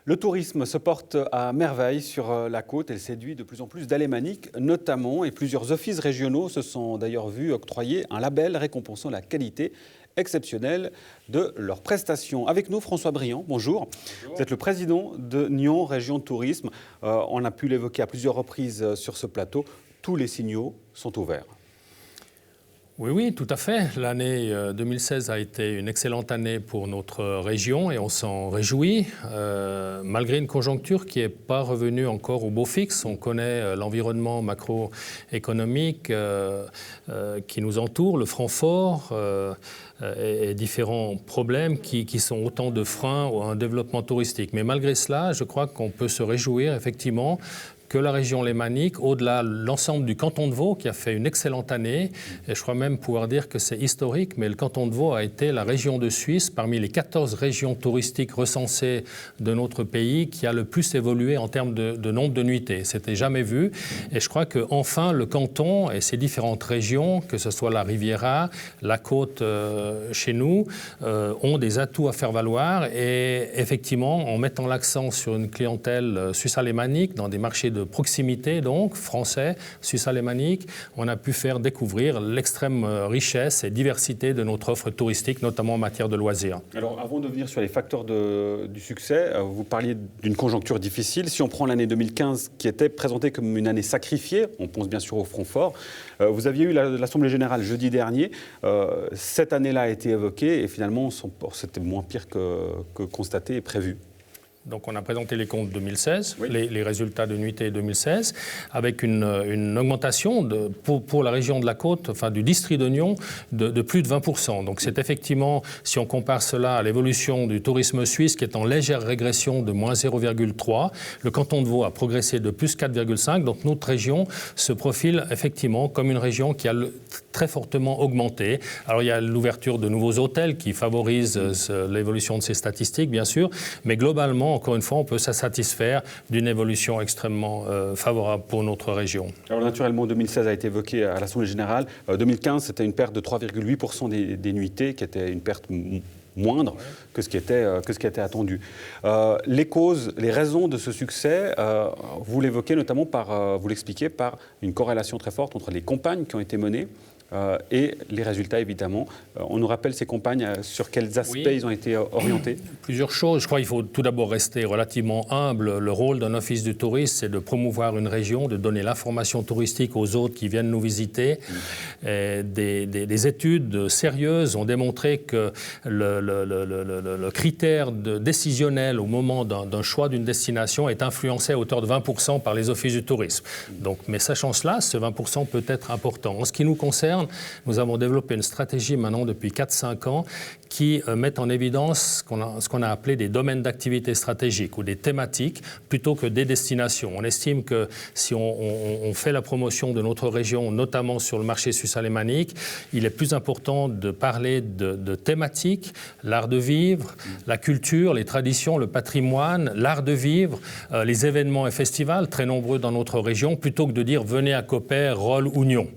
Le tourisme se porte à merveille sur la côte. Elle séduit de plus en plus d'alémaniques, notamment, et plusieurs offices régionaux se sont d'ailleurs vus octroyer un label récompensant la qualité exceptionnelle de leurs prestations. Avec nous, François Briand, bonjour. Bonjour. Vous êtes le président de Nyon Région de Tourisme. On a pu l'évoquer à plusieurs reprises sur ce plateau. Tous les signaux sont ouverts. Oui, tout à fait. L'année 2016 a été une excellente année pour notre région et on s'en réjouit. Malgré une conjoncture qui n'est pas revenue encore au beau fixe, on connaît l'environnement macroéconomique qui nous entoure, le franc fort et différents problèmes qui sont autant de freins à un développement touristique. Mais malgré cela, je crois qu'on peut se réjouir effectivement que la région lémanique, au-delà de l'ensemble du canton de Vaud, qui a fait une excellente année, et je crois même pouvoir dire que c'est historique, mais le canton de Vaud a été la région de Suisse, parmi les 14 régions touristiques recensées de notre pays, qui a le plus évolué en termes de nombre de nuitées. C'était jamais vu, et je crois qu'enfin, le canton et ses différentes régions, que ce soit la Riviera, la côte chez nous, ont des atouts à faire valoir, et effectivement, en mettant l'accent sur une clientèle suisse-alémanique, dans des marchés de proximité, donc, français, suisse-alémanique, on a pu faire découvrir l'extrême richesse et diversité de notre offre touristique, notamment en matière de loisirs. Alors, avant de venir sur les facteurs du succès, vous parliez d'une conjoncture difficile. Si on prend l'année 2015, qui était présentée comme une année sacrifiée, on pense bien sûr au front fort, vous aviez eu l'Assemblée générale jeudi dernier. Cette année-là a été évoquée et finalement, c'était moins pire que constaté et prévu. Donc on a présenté les comptes 2016, oui. les résultats de nuitée 2016, avec une augmentation pour la région de la côte, enfin du district de Nyon, de plus de 20%. Donc c'est effectivement, si on compare cela à l'évolution du tourisme suisse, qui est en légère régression de moins 0,3, le canton de Vaud a progressé de plus 4,5. Donc notre région se profile effectivement comme une région qui a très fortement augmenté. Alors il y a l'ouverture de nouveaux hôtels qui favorisent l'évolution de ces statistiques, bien sûr, mais globalement, encore une fois, on peut se satisfaire d'une évolution extrêmement favorable pour notre région. Alors naturellement, 2016 a été évoqué à l'Assemblée générale. 2015, c'était une perte de 3,8% des nuitées, qui était une perte moindre que ce qui était attendu. Les causes, les raisons de ce succès, vous l'évoquez notamment vous l'expliquez par une corrélation très forte entre les campagnes qui ont été menées et les résultats, évidemment. On nous rappelle ces campagnes, sur quels aspects ils ont été orientés? Plusieurs choses. Je crois qu'il faut tout d'abord rester relativement humble. Le rôle d'un office du tourisme, c'est de promouvoir une région, de donner l'information touristique aux autres qui viennent nous visiter. Des études sérieuses ont démontré que le critère décisionnel au moment d'un choix d'une destination est influencé à hauteur de 20% par les offices du tourisme. Donc, mais sachant cela, ce 20% peut être important. En ce qui nous concerne, nous avons développé une stratégie maintenant depuis 4-5 ans qui met en évidence ce qu'on a appelé des domaines d'activité stratégiques ou des thématiques plutôt que des destinations. On estime que si on fait la promotion de notre région, notamment sur le marché suisse-alémanique, il est plus important de parler de thématiques, l'art de vivre, la culture, les traditions, le patrimoine, l'art de vivre, les événements et festivals, très nombreux dans notre région, plutôt que de dire « venez à Coppet, Rolle ou Nyon ».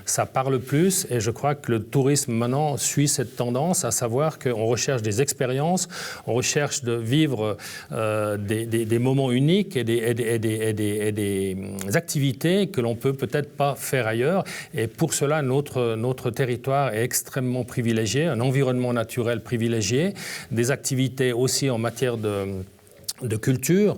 Ça parle plus et je crois que le tourisme maintenant suit cette tendance, à savoir qu'on recherche des expériences, on recherche de vivre des moments uniques et des activités que l'on peut peut-être pas faire ailleurs. Et pour cela, notre territoire est extrêmement privilégié, un environnement naturel privilégié, des activités aussi en matière de culture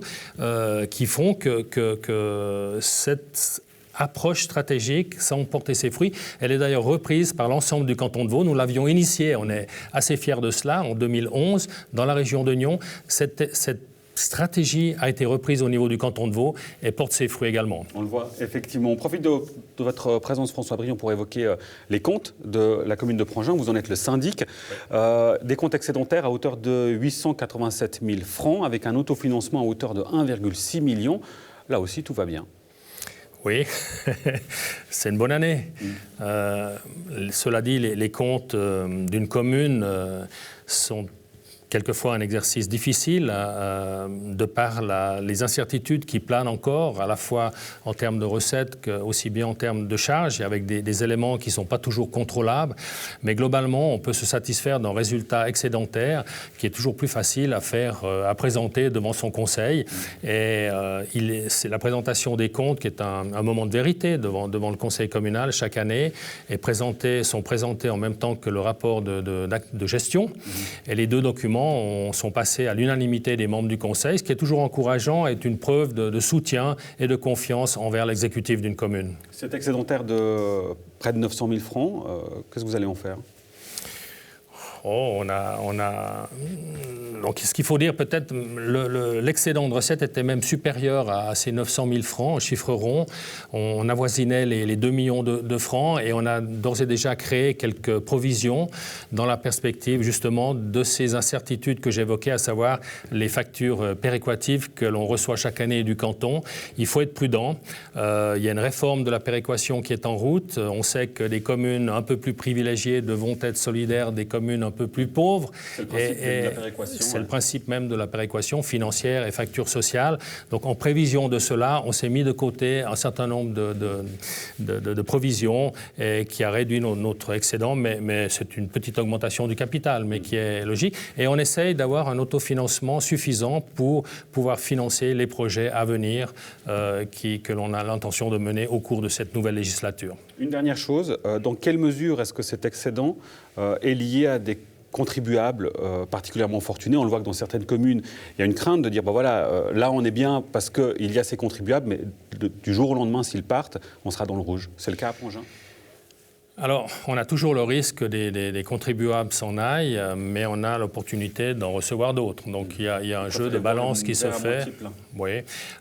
qui font que cette approche stratégique semble porter ses fruits. Elle est d'ailleurs reprise par l'ensemble du canton de Vaud. Nous l'avions initiée, on est assez fiers de cela, en 2011, dans la région de Nyon. Cette stratégie a été reprise au niveau du canton de Vaud et porte ses fruits également. On le voit, effectivement. On profite de votre présence, François Briand, pour évoquer les comptes de la commune de Prangin. Vous en êtes le syndic. Des comptes excédentaires à hauteur de 887 000 francs, avec un autofinancement à hauteur de 1,6 million. Là aussi, tout va bien. Oui, c'est une bonne année. Cela dit, les comptes d'une commune sont quelquefois un exercice difficile de par les incertitudes qui planent encore, à la fois en termes de recettes aussi bien en termes de charges, avec des éléments qui ne sont pas toujours contrôlables. Mais globalement, on peut se satisfaire d'un résultat excédentaire qui est toujours plus facile à présenter devant son conseil. Et c'est la présentation des comptes qui est un moment de vérité devant le conseil communal chaque année, et sont présentés en même temps que le rapport de gestion. Et les deux documents sont passés à l'unanimité des membres du conseil, ce qui est toujours encourageant, est une preuve de soutien et de confiance envers l'exécutif d'une commune. Cet excédentaire de près de 900 000 francs, qu'est-ce que vous allez en faire ? Donc, ce qu'il faut dire, peut-être, l'excédent de recettes était même supérieur à ces 900 000 francs, en chiffre rond. On avoisinait les 2 millions de francs, et on a d'ores et déjà créé quelques provisions dans la perspective, justement, de ces incertitudes que j'évoquais, à savoir les factures péréquatives que l'on reçoit chaque année du canton. Il faut être prudent. Il y a une réforme de la péréquation qui est en route. On sait que les communes un peu plus privilégiées devront être solidaires des communes un peu plus pauvres. C'est le principe même de la péréquation financière et facture sociale. Donc, en prévision de cela, on s'est mis de côté un certain nombre de provisions qui a réduit notre excédent, mais c'est une petite augmentation du capital, mais qui est logique. Et on essaye d'avoir un autofinancement suffisant pour pouvoir financer les projets à venir que l'on a l'intention de mener au cours de cette nouvelle législature. Une dernière chose, dans quelle mesure est-ce que cet excédent est lié à des contribuables particulièrement fortunés? On le voit que dans certaines communes, il y a une crainte de dire, là on est bien parce qu'il y a ces contribuables, mais du jour au lendemain, s'ils partent, on sera dans le rouge. C'est le cas à Prangin? Alors, on a toujours le risque des contribuables s'en aillent, mais on a l'opportunité d'en recevoir d'autres. Donc, il y a un jeu de balance qui se fait. Oui.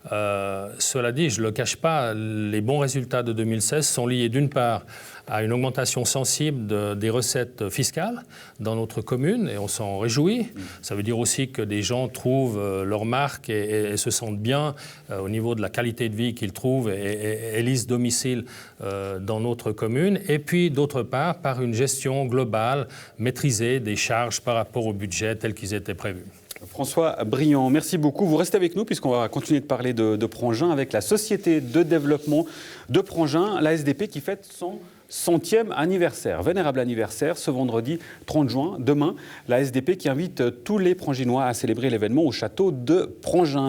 Cela dit, je ne le cache pas, les bons résultats de 2016 sont liés d'une part à une augmentation sensible des recettes fiscales dans notre commune, et on s'en réjouit. Ça veut dire aussi que des gens trouvent leur marque et se sentent bien au niveau de la qualité de vie qu'ils trouvent et élisent domicile dans notre commune. Et puis, d'autre part, par une gestion globale, maîtrisée des charges par rapport au budget tel qu'ils étaient prévus. François Briand, merci beaucoup. Vous restez avec nous puisqu'on va continuer de parler de Prangin avec la Société de développement de Prangin, la SDP, qui fête son 100e anniversaire, vénérable anniversaire, ce vendredi 30 juin, demain. La SDP qui invite tous les Pranginois à célébrer l'événement au château de Prangin.